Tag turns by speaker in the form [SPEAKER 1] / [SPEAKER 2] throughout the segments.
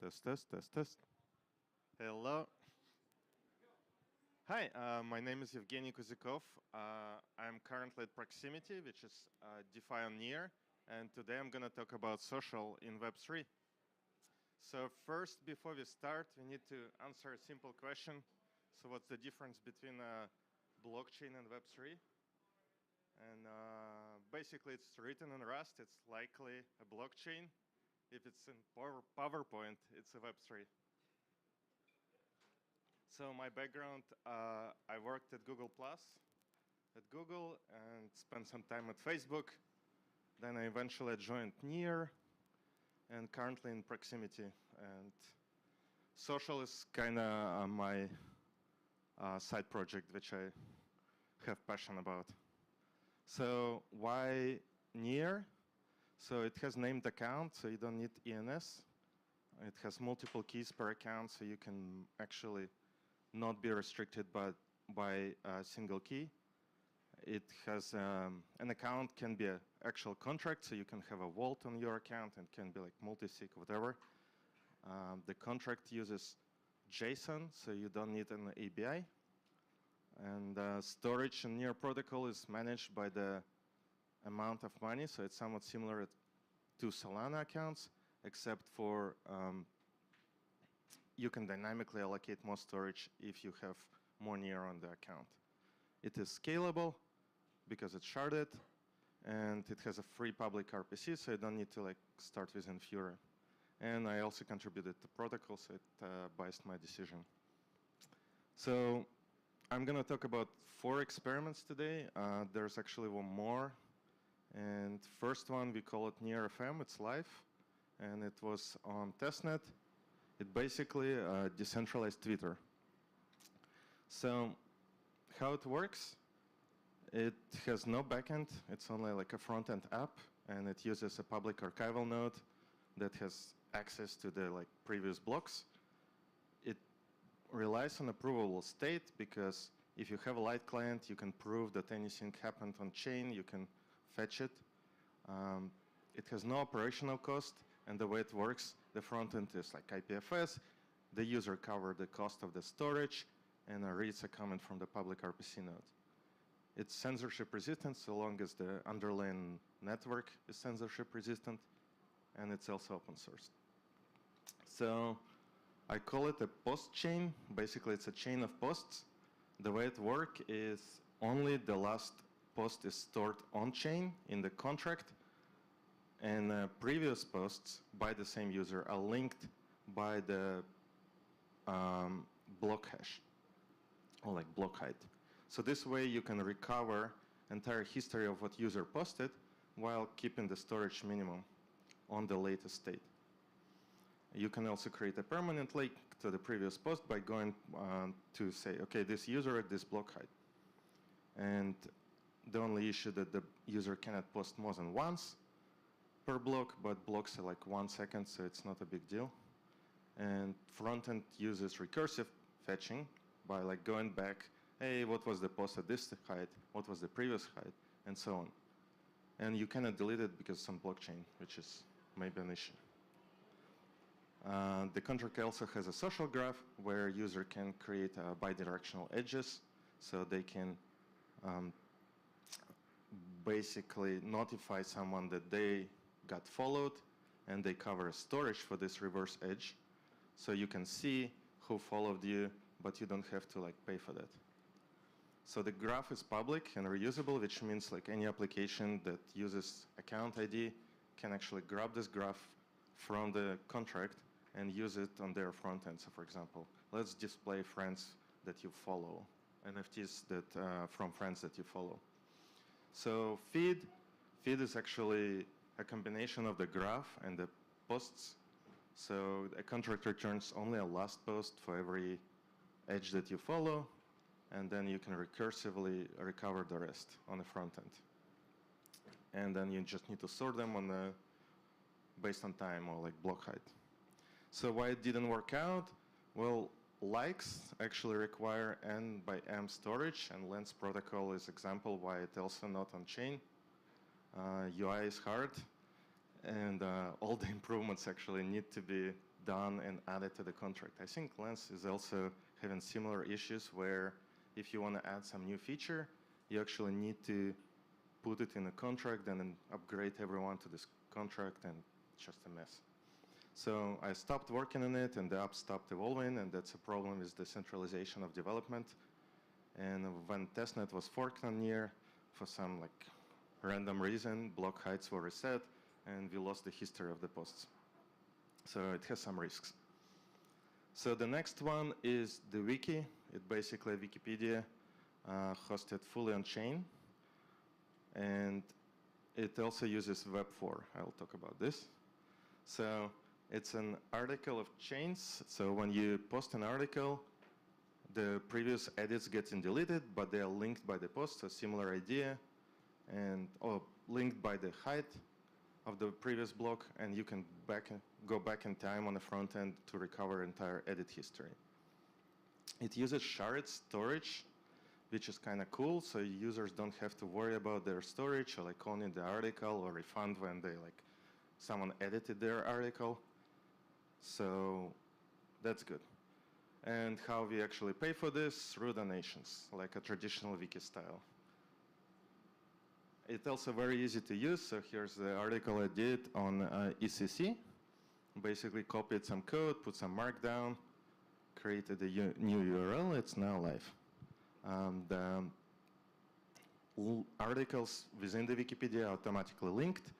[SPEAKER 1] Test, test, test, test. Hello. Hi, my name is Evgeny Kuzyakov. I'm currently at Proximity, which is DeFi on Near, and today I'm going to talk about social in Web3. So first, before we start, we need to answer a simple question. So what's the difference between blockchain and Web3? And basically, it's written in Rust. It's likely a blockchain. If it's in PowerPoint, it's a Web3. So my background, I worked at Google Plus, at Google, and spent some time at Facebook. Then I eventually joined Near, and currently in Proximity. And social is kind of my side project, which I have passion about. So why Near? So it has named account, so you don't need ENS. It has multiple keys per account, so you can actually not be restricted by a single key. It has an account can be an actual contract, so you can have a vault on your account and can be like multi-sig, whatever. The contract uses JSON, so you don't need an ABI. And storage in Near protocol is managed by the amount of money, so it's somewhat similar to Solana accounts, except for you can dynamically allocate more storage if you have more Near on the account. It is scalable because it's sharded, and it has a free public RPC, so you don't need to like start with Infura. And I also contributed to protocol, so it biased my decision. So I'm going to talk about 4 experiments today. There's actually one more. And first one, we call it Near FM. It's live, and it was on testnet. It basically decentralized Twitter. So how it works, it has no backend. It's only like a front-end app, and it uses a public archival node that has access to the like previous blocks. It relies on a provable state because if you have a light client, you can prove that anything happened on chain. You can fetch it. It has no operational cost, and the way it works, the front end is like IPFS. The user covers the cost of the storage and reads a comment from the public RPC node. It's censorship resistant so long as the underlying network is censorship resistant, and it's also open source. So I call it a post chain. Basically, it's a chain of posts. The way it works is only the last post is stored on chain in the contract, and previous posts by the same user are linked by the block hash, or like block height. So this way you can recover entire history of what user posted while keeping the storage minimum on the latest state. You can also create a permanent link to the previous post by going to say, okay, this user at this block height. And the only issue that the user cannot post more than once per block, but blocks are like 1 second, so it's not a big deal. And frontend uses recursive fetching by like going back, hey, what was the post at this height? What was the previous height? And so on. And you cannot delete it because it's on blockchain, which is maybe an issue. The contract also has a social graph where user can create bidirectional edges, so they can basically notify someone that they got followed, and they cover storage for this reverse edge. So you can see who followed you, but you don't have to like pay for that. So the graph is public and reusable, which means like any application that uses account ID can actually grab this graph from the contract and use it on their front end. So for example, let's display friends that you follow, NFTs that from friends that you follow. So feed is actually a combination of the graph and the posts. So a contract returns only a last post for every edge that you follow, and then you can recursively recover the rest on the front end. And then you just need to sort them on based on time or like block height. So why it didn't work out? Well, likes actually require n by m storage, and lens protocol is example why it's also not on chain. UI is hard, and all the improvements actually need to be done and added to the contract. I think Lens is also having similar issues where if you want to add some new feature, you actually need to put it in a contract and then upgrade everyone to this contract, and it's just a mess. So I stopped working on it, and the app stopped evolving, and that's a problem with the centralization of development. And when testnet was forked on Near, for some like random reason, block heights were reset, and we lost the history of the posts. So it has some risks. So the next one is the wiki. It's basically Wikipedia hosted fully on chain. And it also uses Web4. I'll talk about this. So it's an article of chains. So when you post an article, the previous edits get deleted, but they are linked by the post, a similar idea, and linked by the height of the previous block, and you can go back in time on the front end to recover entire edit history. It uses sharded storage, which is kind of cool, so users don't have to worry about their storage, or like owning the article, or refund when they someone edited their article. So that's good. And how we actually pay for this? Through donations, like a traditional wiki style. It's also very easy to use. So here's the article I did on ECC. Basically copied some code, put some markdown, created a new URL. It's now live. The articles within the Wikipedia are automatically linked.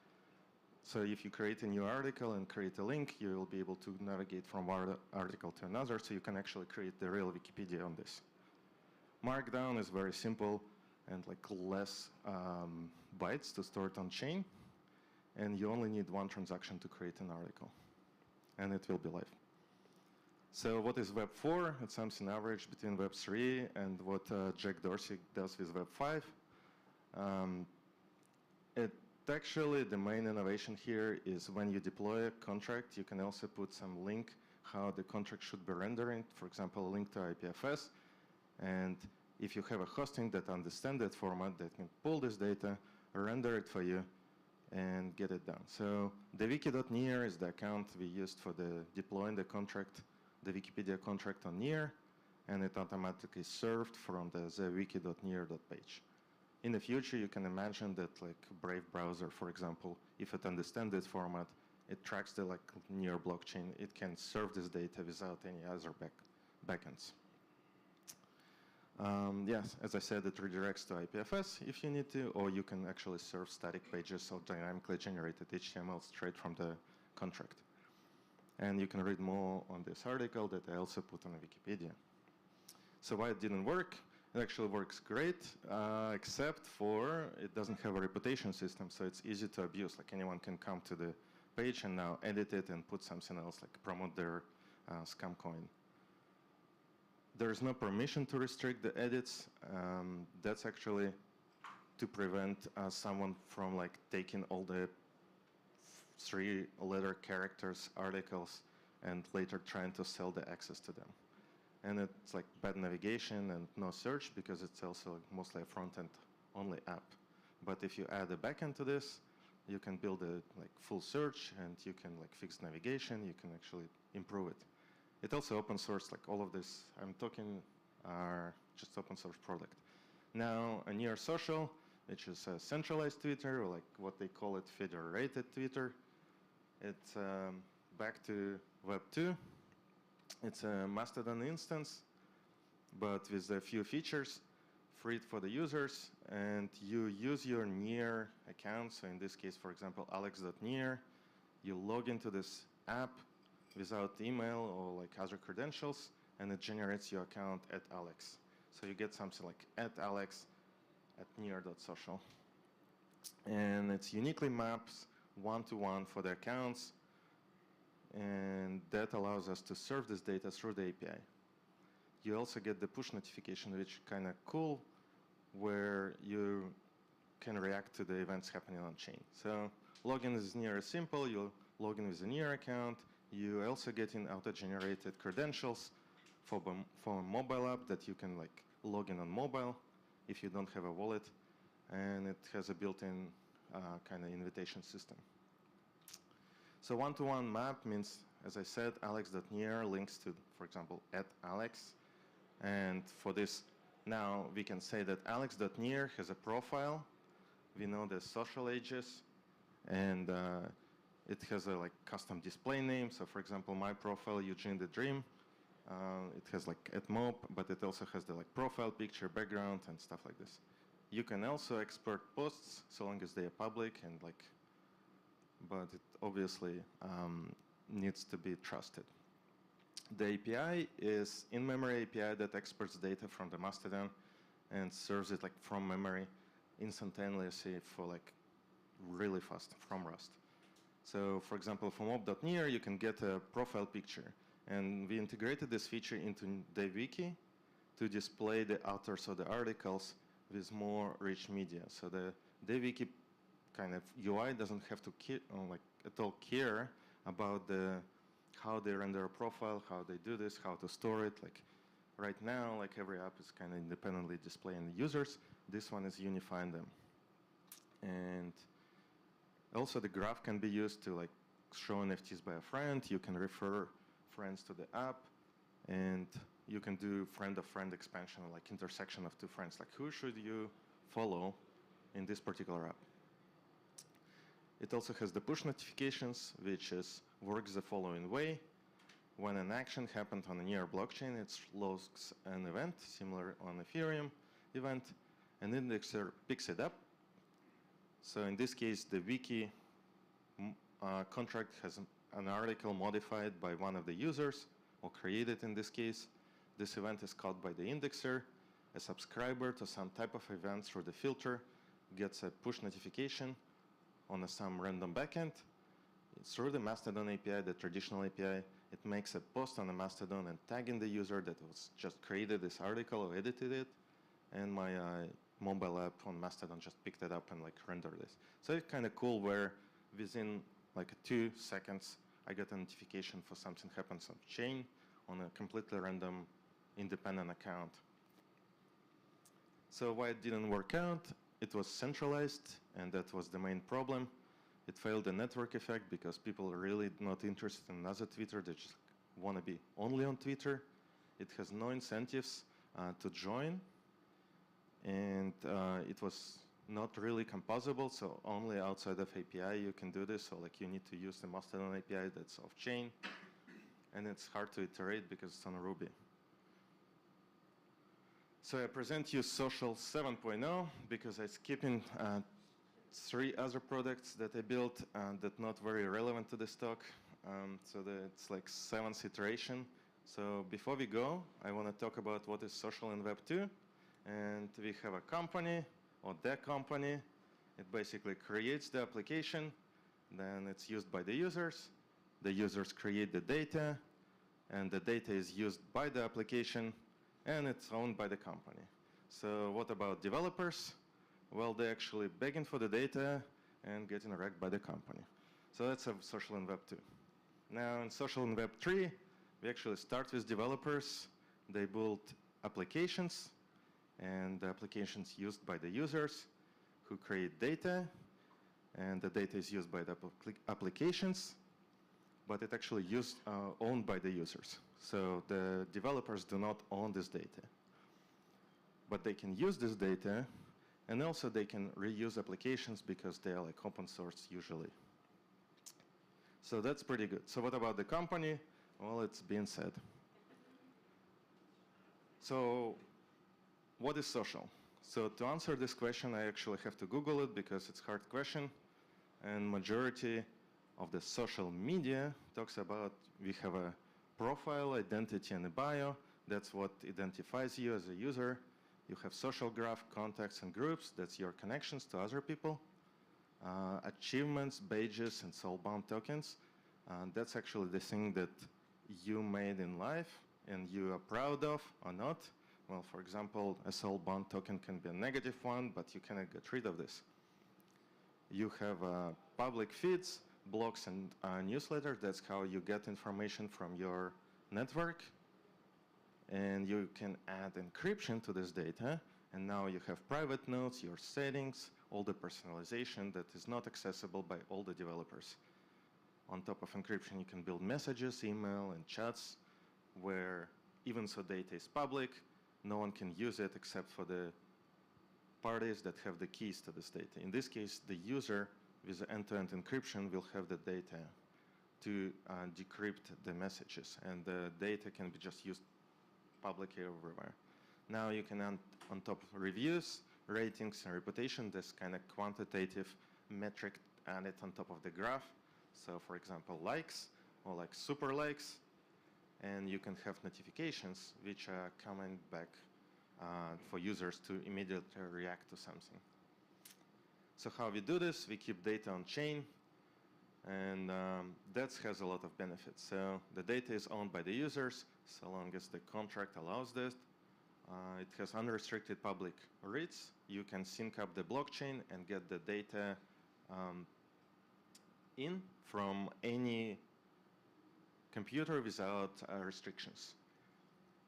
[SPEAKER 1] So if you create a new article and create a link, you will be able to navigate from one article to another, so you can actually create the real Wikipedia on this. Markdown is very simple and less bytes to store it on chain, and you only need one transaction to create an article, and it will be live. So what is Web 4? It's something average between Web 3 and what Jack Dorsey does with Web 5. Actually, the main innovation here is when you deploy a contract, you can also put some link how the contract should be rendering, for example, a link to IPFS. And if you have a hosting that understands that format, that can pull this data, render it for you, and get it done. So the wiki.near is the account we used for the deploying the contract, the Wikipedia contract on Near, and it automatically served from the wiki.near page. In the future, you can imagine that Brave browser, for example, if it understands this format, it tracks the Near blockchain. It can serve this data without any other backends. Yes, as I said, it redirects to IPFS if you need to, or you can actually serve static pages or dynamically generated HTML straight from the contract. And you can read more on this article that I also put on Wikipedia. So why it didn't work? It actually works great, except for it doesn't have a reputation system, so it's easy to abuse. Anyone can come to the page and now edit it and put something else, promote their scam coin. There's no permission to restrict the edits. That's actually to prevent someone from taking all the 3-letter characters articles and later trying to sell the access to them. And it's bad navigation and no search because it's also mostly a front-end only app. But if you add a backend to this, you can build a full search, and you can fix navigation. You can actually improve it. It also open source. All of this I'm talking are just open source product. Now a Near Social, which is a centralized Twitter, or what they call it, federated Twitter. It's back to Web 2. It's a Mastodon instance, but with a few features, free for the users, and you use your Near account. So in this case, for example, alex.near, you log into this app without email or other credentials, and it generates your account at Alex. So you get something @alex@near.social. And it uniquely maps one-to-one for the accounts, and that allows us to serve this data through the API. You also get the push notification, which is kind of cool, where you can react to the events happening on chain. So login is Near simple. You log in with a Near account. You also get in auto-generated credentials for a mobile app that you can log in on mobile if you don't have a wallet, and it has a built-in kind of invitation system. So one-to-one map means, as I said, alex.near links to, for example, @alex. And for this, now we can say that alex.near has a profile. We know the social ages, and it has a custom display name. So for example, my profile, Eugene the Dream, it has @mob, but it also has the profile picture, background, and stuff like this. You can also export posts so long as they are public, and but it obviously needs to be trusted. The API is in-memory API that exports data from the Mastodon and serves it from memory instantaneously for really fast from Rust. So for example, for mob.near, you can get a profile picture. And we integrated this feature into the wiki to display the authors of the articles with more rich media. So the wiki kind of UI doesn't have to at all care about how they render a profile, how they do this, how to store it. Right now, every app is kind of independently displaying the users. This one is unifying them. And also the graph can be used to show NFTs by a friend. You can refer friends to the app, and you can do friend-of-friend expansion, intersection of two friends. Who should you follow in this particular app? It also has the push notifications, which works the following way. When an action happened on a near blockchain, it logs an event, similar on Ethereum event, and the indexer picks it up. So in this case, the wiki contract has an article modified by one of the users, or created in this case. This event is caught by the indexer. A subscriber to some type of event through the filter gets a push notification on some random backend. Through the Mastodon API, the traditional API, it makes a post on the Mastodon and tagging the user that was just created this article or edited it, and my mobile app on Mastodon just picked it up and rendered this. So it's kind of cool where within 2 seconds, I get a notification for something happens on chain on a completely random independent account. So why it didn't work out? It was centralized, and that was the main problem. It failed the network effect because people are really not interested in another Twitter. They just want to be only on Twitter. It has no incentives to join, and it was not really composable, so only outside of API you can do this. So you need to use the Mastodon API that's off-chain, and it's hard to iterate because it's on Ruby. So I present you Social 7.0 because I'm skipping 3 other products that I built that not very relevant to this talk. So it's 7th iteration. So before we go, I want to talk about what is social in Web 2. And we have a company, or the company. It basically creates the application. Then it's used by the users. The users create the data, and the data is used by the application, and it's owned by the company. So what about developers? Well, they're actually begging for the data and getting wrecked by the company. So that's a social in Web 2. Now in social in Web 3, we actually start with developers. They build applications, and the applications used by the users who create data, and the data is used by the applications, but it actually owned by the users. So the developers do not own this data, but they can use this data, and also they can reuse applications because they are open source usually. So that's pretty good. So what about the company? Well, it's been said. So what is social? So to answer this question, I actually have to Google it because it's a hard question. And majority of the social media talks about we have a profile, identity, and a bio. That's what identifies you as a user. You have social graph, contacts, and groups. That's your connections to other people. Achievements, badges, and soulbound tokens. That's actually the thing that you made in life and you are proud of or not. Well, for example, a soulbound token can be a negative one, but you cannot get rid of this. You have public feeds, blogs, and newsletters. That's how you get information from your network. And you can add encryption to this data. And now you have private nodes, your settings, all the personalization that is not accessible by all the developers. On top of encryption, you can build messages, email, and chats, where even so data is public, no one can use it except for the parties that have the keys to this data. In this case, the user with end-to-end encryption will have the data to decrypt the messages, and the data can be just used publicly everywhere. Now you can, on top of reviews, ratings, and reputation, this kind of quantitative metric added on top of the graph. So for example, likes or like super likes, and you can have notifications which are coming back for users to immediately react to something. So how we do this, we keep data on chain, and that has a lot of benefits. So the data is owned by the users, so long as the contract allows this. It has unrestricted public reads. You can sync up the blockchain and get the data in from any computer without restrictions.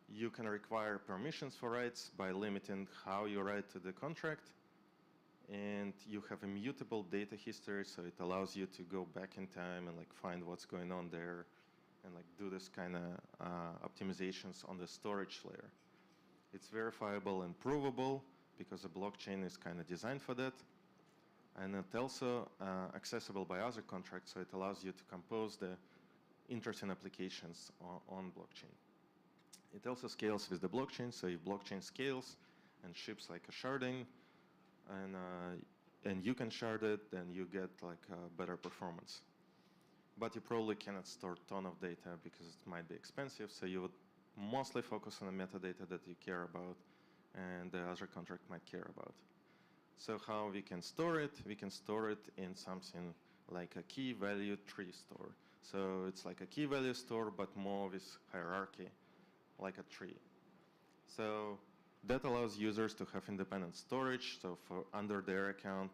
[SPEAKER 1] You can require permissions for writes by limiting how you write to the contract, and you have immutable data history, so it allows you to go back in time and like find what's going on there and like do this kind of optimizations on the storage layer. It's verifiable and provable because the blockchain is kind of designed for that. And it's also accessible by other contracts, so it allows you to compose the interesting applications on blockchain. It also scales with the blockchain, so if blockchain scales and ships like a sharding, and you can shard it, then you get like better performance. But you probably cannot store a ton of data because it might be expensive, so you would mostly focus on the metadata that you care about and the other contract might care about. So how we can store it? We can store it in something like a key value tree store. So it's like a key value store, but more with hierarchy, like a tree. So that allows users to have independent storage. So for under their account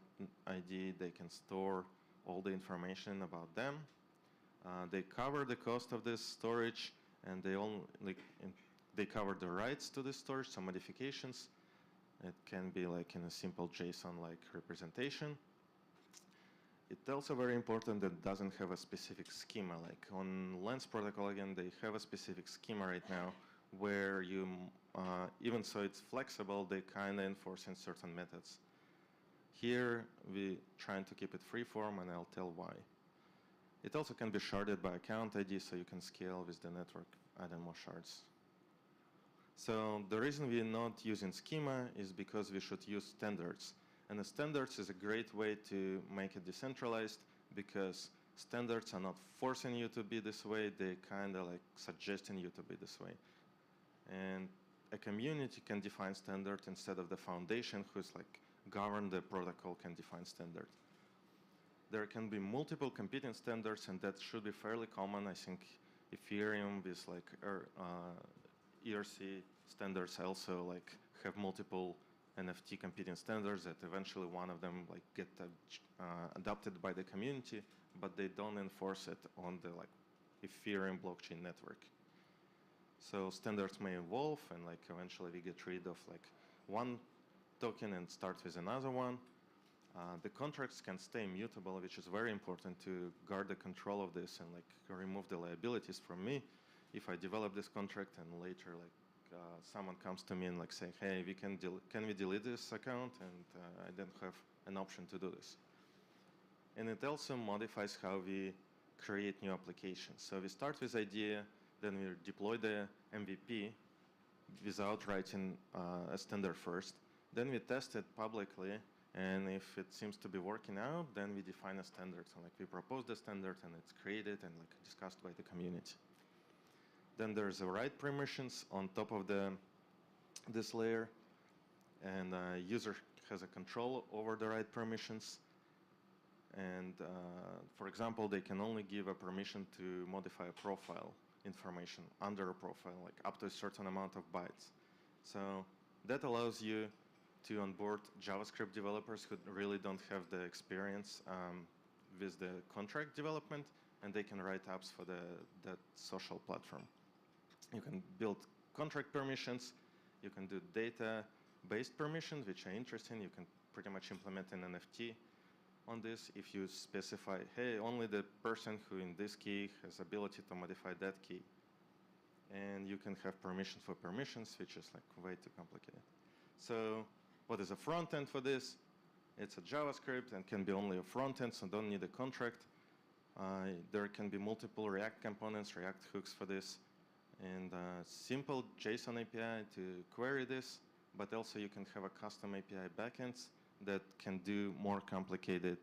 [SPEAKER 1] ID, they can store all the information about them. They cover the cost of this storage, and they cover the rights to the storage, some modifications. It can be like in a simple JSON-like representation. It's also very important that it doesn't have a specific schema. Like on Lens protocol, again, they have a specific schema right now where you, even so it's flexible, they kind of enforce in certain methods. Here, we're trying to keep it freeform, and I'll tell why. It also can be sharded by account ID, so you can scale with the network, adding more shards. So the reason we're not using schema is because we should use standards. And the standards is a great way to make it decentralized, because standards are not forcing you to be this way, they kind of like suggesting you to be this way. And a community can define standard instead of the foundation who's like govern the protocol can define standard. There can be multiple competing standards, and that should be fairly common. I think Ethereum with like ERC standards also like have multiple NFT competing standards that eventually one of them like get adopted by the community, but they don't enforce it on the like Ethereum blockchain network. So standards may evolve, and like eventually we get rid of like one token and start with another one. The contracts can stay immutable, which is very important to guard the control of this and like remove the liabilities from me. If I develop this contract and later like someone comes to me and like saying, hey, can we delete this account? And I don't have an option to do this. And it also modifies how we create new applications. So we start with idea, then we deploy the MVP without writing a standard first. Then we test it publicly, and if it seems to be working out, then we define a standard. So like we propose the standard, and it's created and like discussed by the community. Then there's a write permissions on top of this layer, and user has a control over the write permissions. And for example, they can only give a permission to modify a profile information under a profile, like up to a certain amount of bytes. So that allows you to onboard JavaScript developers who really don't have the experience with the contract development, and they can write apps for that social platform. You can build contract permissions. You can do data-based permissions, which are interesting. You can pretty much implement an NFT. on this if you specify, hey, only the person who in this key has ability to modify that key. And you can have permission for permissions, which is like way too complicated. So what is a front end for this? It's a JavaScript and can be only a front end, so don't need a contract. There can be multiple React components, React hooks for this, and a simple JSON API to query this, but also you can have a custom API backends that can do more complicated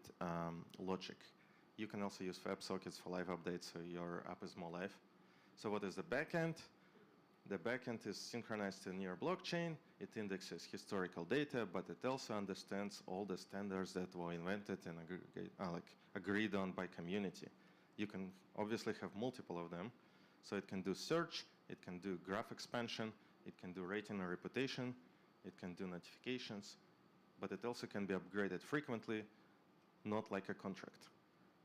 [SPEAKER 1] logic. You can also use WebSockets for live updates, so your app is more live. So what is the backend? The backend is synchronized to near blockchain. It indexes historical data, but it also understands all the standards that were invented and agreed on by community. You can obviously have multiple of them. So it can do search, it can do graph expansion, it can do rating and reputation, it can do notifications, but it also can be upgraded frequently, not like a contract.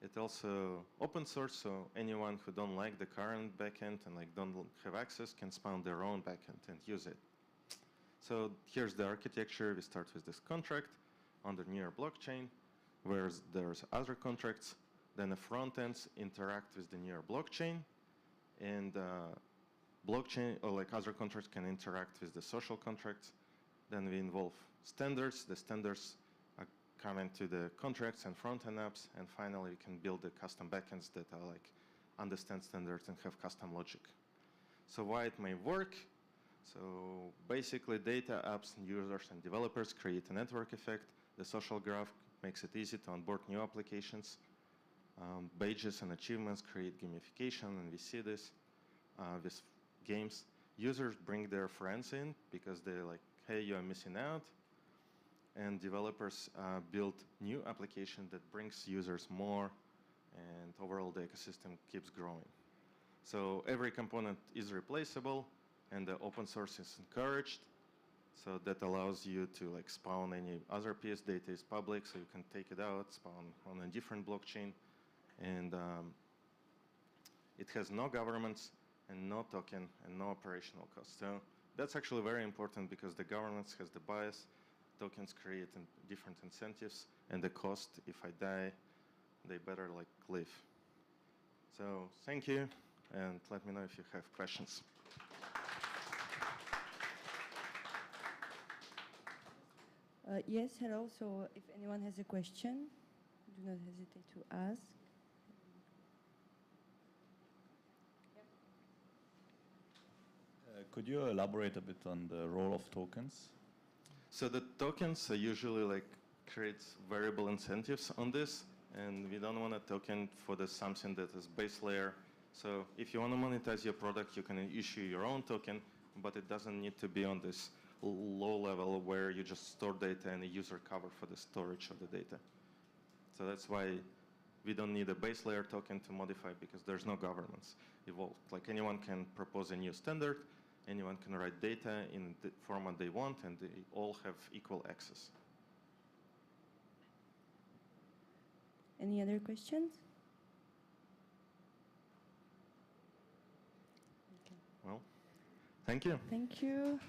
[SPEAKER 1] It's also open source, so anyone who don't like the current backend and like don't have access can spawn their own backend and use it. So here's the architecture. We start with this contract on the near blockchain, where there's other contracts. Then the front ends interact with the near blockchain, and blockchain or like other contracts can interact with the social contracts. Then we involve standards. The standards come into the contracts and front-end apps, and finally you can build the custom backends that are like understand standards and have custom logic. So why it may work? So basically data, apps, and users and developers create a network effect. The social graph makes it easy to onboard new applications. Badges and achievements create gamification, and we see this with games. Users bring their friends in because they're like, hey, you're missing out. And developers build new application that brings users more, and overall the ecosystem keeps growing. So every component is replaceable, and the open source is encouraged. So that allows you to like spawn any other PS data is public, so you can take it out, spawn on a different blockchain, and it has no governance and no token and no operational cost. So that's actually very important because the governance has the bias. Tokens create different incentives, and the cost, if I die, they better like live. So thank you, and let me know if you have questions.
[SPEAKER 2] Yes, hello. So if anyone has a question, do not hesitate to ask.
[SPEAKER 3] Could you elaborate a bit on the role of tokens?
[SPEAKER 1] So the tokens usually like creates variable incentives on this, and we don't want a token for the something that is base layer. So if you want to monetize your product, you can issue your own token, but it doesn't need to be on this low level where you just store data and a user cover for the storage of the data. So that's why we don't need a base layer token to modify, because there's no governance involved. Like anyone can propose a new standard, anyone can write data in the format they want, and they all have equal access.
[SPEAKER 2] Any other questions?
[SPEAKER 1] Well, thank you.
[SPEAKER 2] Thank you.